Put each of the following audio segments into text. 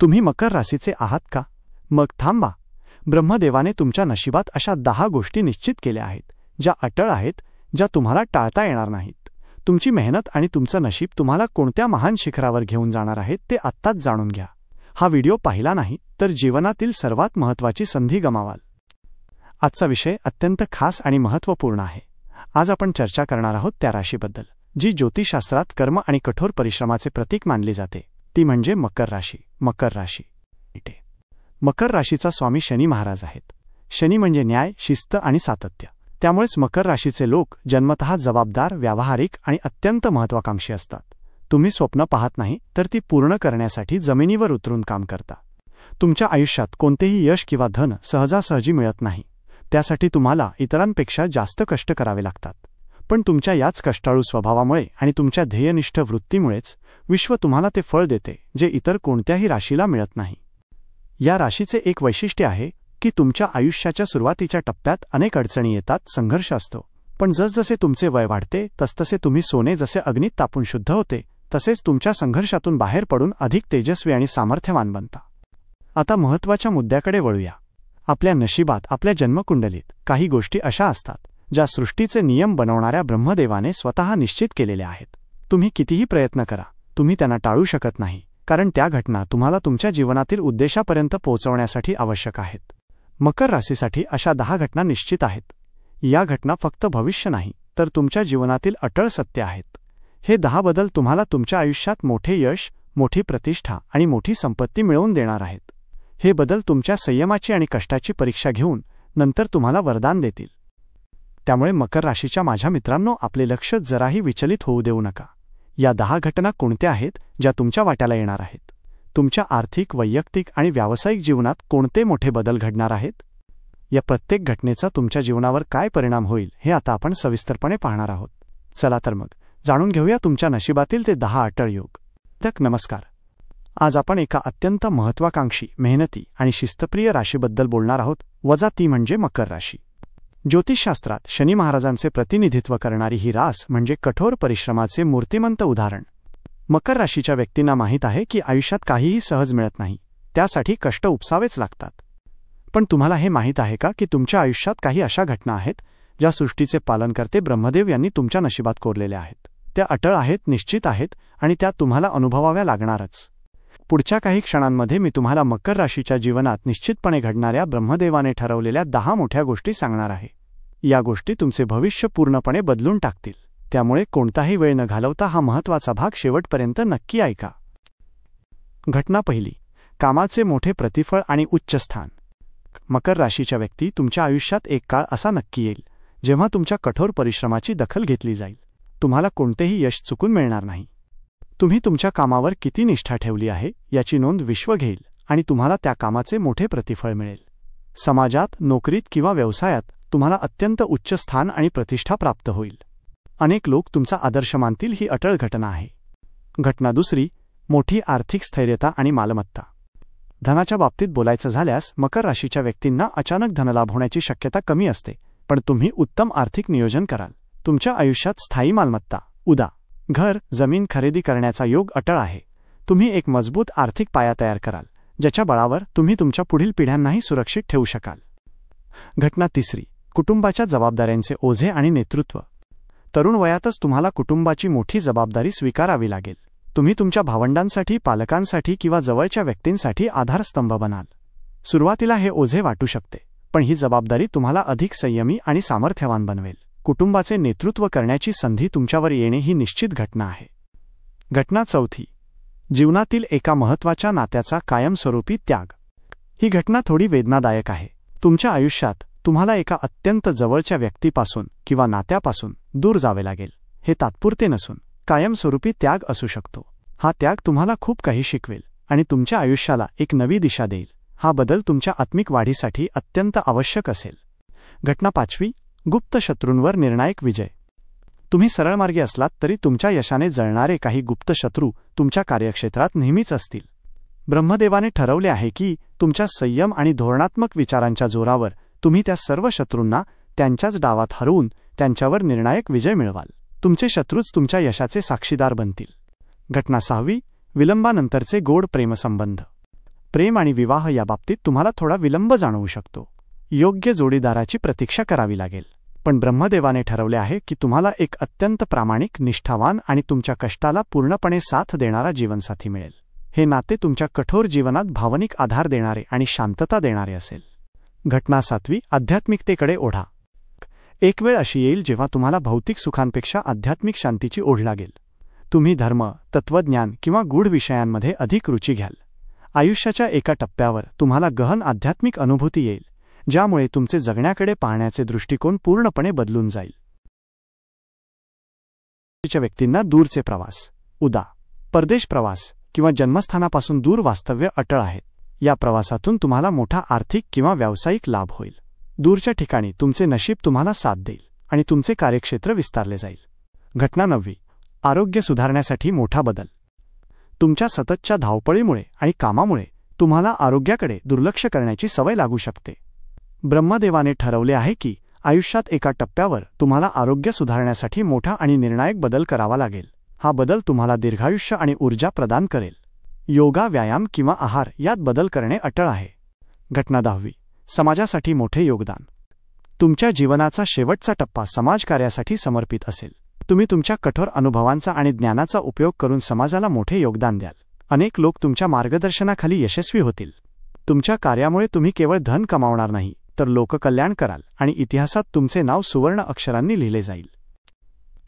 तुम्ही मकर राशीचे आहात का? मग थांबा. ब्रह्मदेवाने तुमच्या नशिबात अशा 10 गोष्टी निश्चित केल्या आहेत, ज्या अटळ आहेत, ज्या तुम्हाला टाळता येणार नाहीत. तुमची मेहनत आणि तुमचं नशीब तुम्हाला कोणत्या महान शिखरावर घेऊन जाणार आहेत ते आत्ताच जाणून घ्या. हा व्हिडिओ पाहिला नाही तर जीवनातील सर्वात महत्त्वाची संधी गमावाल. आजचा विषय अत्यंत खास आणि महत्त्वपूर्ण आहे. आज आपण चर्चा करणार आहोत त्या राशीबद्दल, जी ज्योतिषशास्त्रात कर्म आणि कठोर परिश्रमाचे प्रतीक मानली जाते. ती म्हणजे मकर राशी. मकर राशी. मकर राशीचा स्वामी शनी महाराज आहेत. शनी म्हणजे न्याय, शिस्त आणि सातत्य. त्यामुळेच मकर राशीचे लोक जन्मतः जबाबदार, व्यावहारिक आणि अत्यंत महत्त्वाकांक्षी असतात. तुम्ही स्वप्न पाहत नाही तर ती पूर्ण करण्यासाठी जमिनीवर उतरून काम करता. तुमच्या आयुष्यात कोणतेही यश किंवा धन सहजासहजी मिळत नाही. त्यासाठी तुम्हाला इतरांपेक्षा जास्त कष्ट करावे लागतात. पण तुमच्या याच कष्टाळू स्वभावामुळे आणि तुमच्या ध्येयनिष्ठ वृत्तीमुळेच विश्व तुम्हाला ते फळ देते जे इतर कोणत्याही राशीला मिळत नाही. या राशीचे एक वैशिष्ट्य आहे की तुमच्या आयुष्याच्या सुरुवातीच्या टप्प्यात अनेक अडचणी येतात, संघर्ष असतो. पण जसजसे तुमचे वय वाढते तसतसे तुम्ही सोने जसे अग्नीत तापून शुद्ध होते, तसेच तुमच्या संघर्षातून बाहेर पडून अधिक तेजस्वी आणि सामर्थ्यवान बनता. आता महत्त्वाच्या मुद्द्याकडे वळूया. आपल्या नशिबात, आपल्या जन्मकुंडलीत काही गोष्टी अशा असतात ज्या सृष्टीचे नियम बनवणाऱ्या ब्रह्मदेवाने स्वतः निश्चित केलेल्या आहेत. तुम्ही कितीही प्रयत्न करा, तुम्ही त्यांना टाळू शकत नाही, कारण त्या घटना तुम्हाला तुमच्या जीवनातील उद्देशापर्यंत पोहोचवण्यासाठी आवश्यक आहेत. मकर राशीसाठी अशा 10 घटना निश्चित आहेत. या घटना फक्त भविष्य नाही तर तुमच्या जीवनातील अटळ सत्य आहेत. हे 10 बदल तुम्हाला तुमच्या आयुष्यात मोठे यश, मोठी प्रतिष्ठा आणि मोठी संपत्ती मिळवून देणार आहेत. हे बदल तुमच्या संयमाची आणि कष्टाची परीक्षा घेऊन नंतर तुम्हाला वरदान देतील. त्यामुळे मकर राशीच्या माझ्या मित्रांनो, आपले लक्ष जराही विचलित होऊ देऊ नका. या 10 घटना कोणत्या आहेत ज्या तुमच्या वाट्याला येणार आहेत? तुमच्या आर्थिक, वैयक्तिक आणि व्यावसायिक जीवनात कोणते मोठे बदल घडणार आहेत? या प्रत्येक घटनेचा तुमच्या जीवनावर काय परिणाम होईल हे आता आपण सविस्तरपणे पाहणार आहोत. चला तर मग जाणून घेऊया तुमच्या नशिबातील ते 10 अटळ योग. नमस्कार. आज आपण एका अत्यंत महत्त्वाकांक्षी, मेहनती आणि शिस्तप्रिय राशीबद्दल बोलणार आहोत, वजा ती म्हणजे मकर राशी. ज्योतिषशास्त्रात शनी महाराजांचे प्रतिनिधित्व करणारी ही रास म्हणजे कठोर परिश्रमाचे मूर्तिमंत उदाहरण. मकर राशीच्या व्यक्तींना माहीत आहे की आयुष्यात काहीही सहज मिळत नाही, त्यासाठी कष्ट उपसावेच लागतात. पण तुम्हाला हे माहीत आहे का की तुमच्या आयुष्यात काही अशा घटना आहेत ज्या सृष्टीचे पालनकर्ते ब्रह्मदेव यांनी तुमच्या नशिबात कोरलेल्या आहेत? त्या अटळ आहेत, निश्चित आहेत आणि त्या तुम्हाला अनुभवाव्या लागणारच. पुढच्या काही क्षणांमध्ये मी तुम्हाला मकर राशीच्या जीवनात निश्चितपणे घडणाऱ्या ब्रह्मदेवाने ठरवलेल्या 10 मोठ्या गोष्टी सांगणार आहे. या गोष्टी तुमचे भविष्य पूर्णपणे बदलून टाकतील. त्यामुळे कोणताही वेळ न घालवता हा महत्त्वाचा भाग शेवटपर्यंत नक्की ऐका. घटना पहिली. कामाचे मोठे प्रतिफळ आणि उच्च स्थान. मकर राशीच्या व्यक्ती, तुमच्या आयुष्यात एक काळ असा नक्की येईल जेव्हा तुमच्या कठोर परिश्रमाची दखल घेतली जाईल. तुम्हाला कोणतेही यश चुकून मिळणार नाही. तुम्ही तुमच्या कामावर किती निष्ठा ठेवली आहे याची नोंद विश्व घेईल आणि तुम्हाला त्या कामाचे मोठे प्रतिफळ मिळेल. समाजात, नोकरीत किंवा व्यवसायात तुम्हाला अत्यंत उच्च स्थान आणि प्रतिष्ठा प्राप्त होईल. अनेक लोक तुमचा आदर्श मानतील. ही अटळ घटना आहे. घटना दुसरी. मोठी आर्थिक स्थैर्यता आणि मालमत्ता. धनाच्या बाबतीत बोलायचं झाल्यास मकर राशीच्या व्यक्तींना अचानक धनलाभ होण्याची शक्यता कमी असते, पण तुम्ही उत्तम आर्थिक नियोजन कराल. तुमच्या आयुष्यात स्थायी मालमत्ता, उदा. घर, जमीन खरेदी करण्याचा योग अटळ आहे. तुम्ही एक मजबूत आर्थिक पाया तयार कराल, ज्याच्या बळावर तुम्ही तुमच्या पुढील पिढ्यांनाही सुरक्षित ठेवू शकाल. घटना तिसरी. कुटुंबाच्या जबाबदाऱ्यांचे ओझे आणि नेतृत्व. तरुण वयातच तुम्हाला कुटुंबाची मोठी जबाबदारी स्वीकारावी लागेल. तुम्ही तुमच्या भावंडांसाठी, पालकांसाठी किंवा जवळच्या व्यक्तींसाठी आधारस्तंभ बनाल. सुरुवातीला हे ओझे वाटू शकते, पण ही जबाबदारी तुम्हाला अधिक संयमी आणि सामर्थ्यवान बनवेल. कुटुंबाचे नेतृत्व करण्याची संधी तुमच्यावर येणे ही निश्चित घटना आहे. घटना चौथी. जीवनातील एका महत्त्वाच्या नात्याचा कायमस्वरूपी त्याग. ही घटना थोडी वेदनादायक आहे. तुमच्या आयुष्यात तुम्हाला एका अत्यंत जवळच्या व्यक्तीपासून किंवा नात्यापासून दूर जावे लागेल. हे तात्पुरते नसून कायमस्वरूपी त्याग असू शकतो. हा त्याग तुम्हाला खूप काही शिकवेल आणि तुमच्या आयुष्याला एक नवी दिशा देईल. हा बदल तुमच्या आत्मिक वाढीसाठी अत्यंत आवश्यक असेल. घटना पाचवी. गुप्त शत्रूंवर निर्णायक विजय. तुम्ही सरळ मार्गी असलात तरी तुमच्या यशाने जळणारे काही गुप्त शत्रू तुमच्या कार्यक्षेत्रात नेहमीच असतील. ब्रह्मदेवाने ठरवले आहे की तुमच्या संयम आणि धोरणात्मक विचारांच्या जोरावर तुम्ही त्या सर्व शत्रूंना त्यांच्याच डावात हरवून त्यांच्यावर निर्णायक विजय मिळवाल. तुमचे शत्रूच तुमच्या यशाचे साक्षीदार बनतील. घटना सहावी. विलंबानंतरचे गोड प्रेमसंबंध. प्रेम आणि विवाह याबाबतीत तुम्हाला थोडा विलंब जाणवू शकतो. योग्य जोडीदाराची प्रतीक्षा करावी लागेल. पण ब्रह्मदेवाने ठरवले आहे की तुम्हाला एक अत्यंत प्रामाणिक, निष्ठावान आणि तुमच्या कष्टाला पूर्णपणे साथ देणारा जीवनसाथी मिळेल. हे नाते तुमच्या कठोर जीवनात भावनिक आधार देणारे आणि शांतता देणारे असेल. घटना 7. आध्यात्मिकतेकडे ओढा. एक वेळ अशी येईल जेव्हा तुम्हाला भौतिक सुखांपेक्षा आध्यात्मिक शांतीची ओढ लागेल. तुम्ही धर्म, तत्त्वज्ञान किंवा गूढ विषयांमध्ये अधिक रुची घ्याल. आयुष्याच्या एका टप्प्यावर तुम्हाला गहन आध्यात्मिक अनुभूती येईल, ज्यामुळे तुमचे जगण्याकडे पाहण्याचे दृष्टिकोन पूर्णपणे बदलून जाईल. व्यक्तींना दूरचे प्रवास. उदा. परदेश प्रवास किंवा जन्मस्थानापासून दूर वास्तव्य अटळ आहेत. या प्रवासातून तुम्हाला मोठा आर्थिक किंवा व्यावसायिक लाभ होईल. दूरच्या ठिकाणी तुमचे नशीब तुम्हाला साथ देईल आणि तुमचे कार्यक्षेत्र विस्तारले जाईल. घटना 9. आरोग्य सुधारण्यासाठी मोठा बदल. तुमच्या सततच्या धावपळीमुळे आणि कामामुळे तुम्हाला आरोग्याकडे दुर्लक्ष करण्याची सवय लागू शकते. ब्रह्मदेवाने ठरवले आहे की आयुष्यात एका टप्प्यावर तुम्हाला आरोग्य सुधारण्यासाठी मोठा आणि निर्णायक बदल करावा लागेल. हा बदल तुम्हाला दीर्घायुष्य आणि ऊर्जा प्रदान करेल. योगा, व्यायाम किंवा आहार यात बदल करणे अटळ आहे. घटना 10. समाजासाठी मोठे योगदान. तुमच्या जीवनाचा शेवटचा टप्पा समाजकार्यासाठी समर्पित असेल. तुम्ही तुमच्या कठोर अनुभवांचा आणि ज्ञानाचा उपयोग करून समाजाला मोठे योगदान द्याल. अनेक लोक तुमच्या मार्गदर्शनाखाली यशस्वी होतील. तुमच्या कार्यामुळे तुम्ही केवळ धन कमावणार नाही, तर लोककल्याण कराल आणि इतिहासात तुमचे नाव सुवर्ण अक्षरांनी लिहिले जाईल.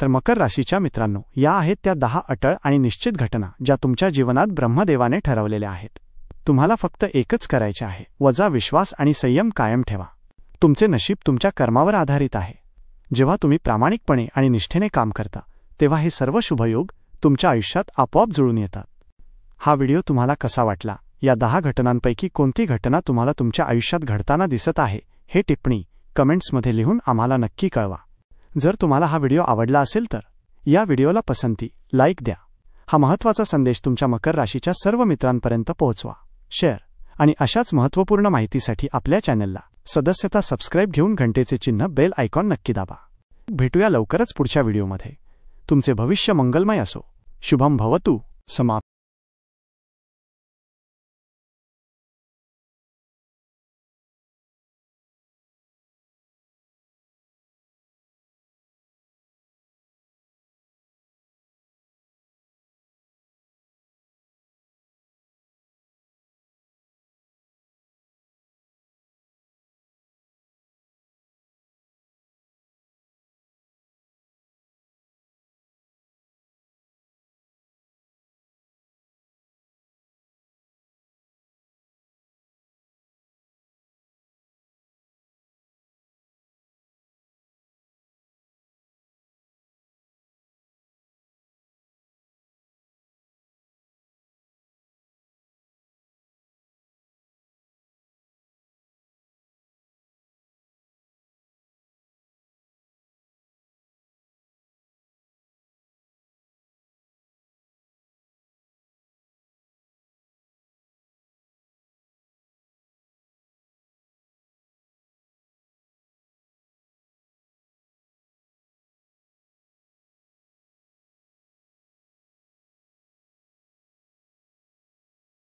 तर मकर राशीच्या मित्रांनो, या आहेत त्या 10 अटळ आणि निश्चित घटना ज्या तुमच्या जीवनात ब्रह्मदेवाने ठरवलेल्या आहेत. तुम्हाला फक्त एकच करायचे आहे, वजा विश्वास आणि संयम कायम ठेवा. तुमचे नशीब तुमच्या कर्मावर आधारित आहे. जेव्हा तुम्ही प्रामाणिकपणे आणि निष्ठेने काम करता, तेव्हा हे सर्व शुभयोग तुमच्या आयुष्यात आपोआप जुळून येतात. हा व्हिडिओ तुम्हाला कसा वाटला? या 10 घटनांपैकी कोणती घटना तुम्हाला तुमच्या आयुष्यात घडताना दिसत आहे, हे टिप्पणी कमेंट्समध्ये लिहून आम्हाला नक्की कळवा. जर तुम्हाला हा व्हिडिओ आवडला असेल तर या व्हिडिओला पसंती, लाईक द्या. हा महत्त्वाचा संदेश तुमच्या मकर राशीच्या सर्व मित्रांपर्यंत पोहोचवा. शेअर आणि अशाच महत्त्वपूर्ण माहितीसाठी आपल्या चॅनलला सदस्यता सबस्क्राईब घेऊन घंटेचे चिन्ह बेल आयकॉन नक्की दाबा. भेटूया लवकरच पुढच्या व्हिडिओमध्ये. तुमचे भविष्य मंगलमय असो. शुभम भवतु. समाप्त.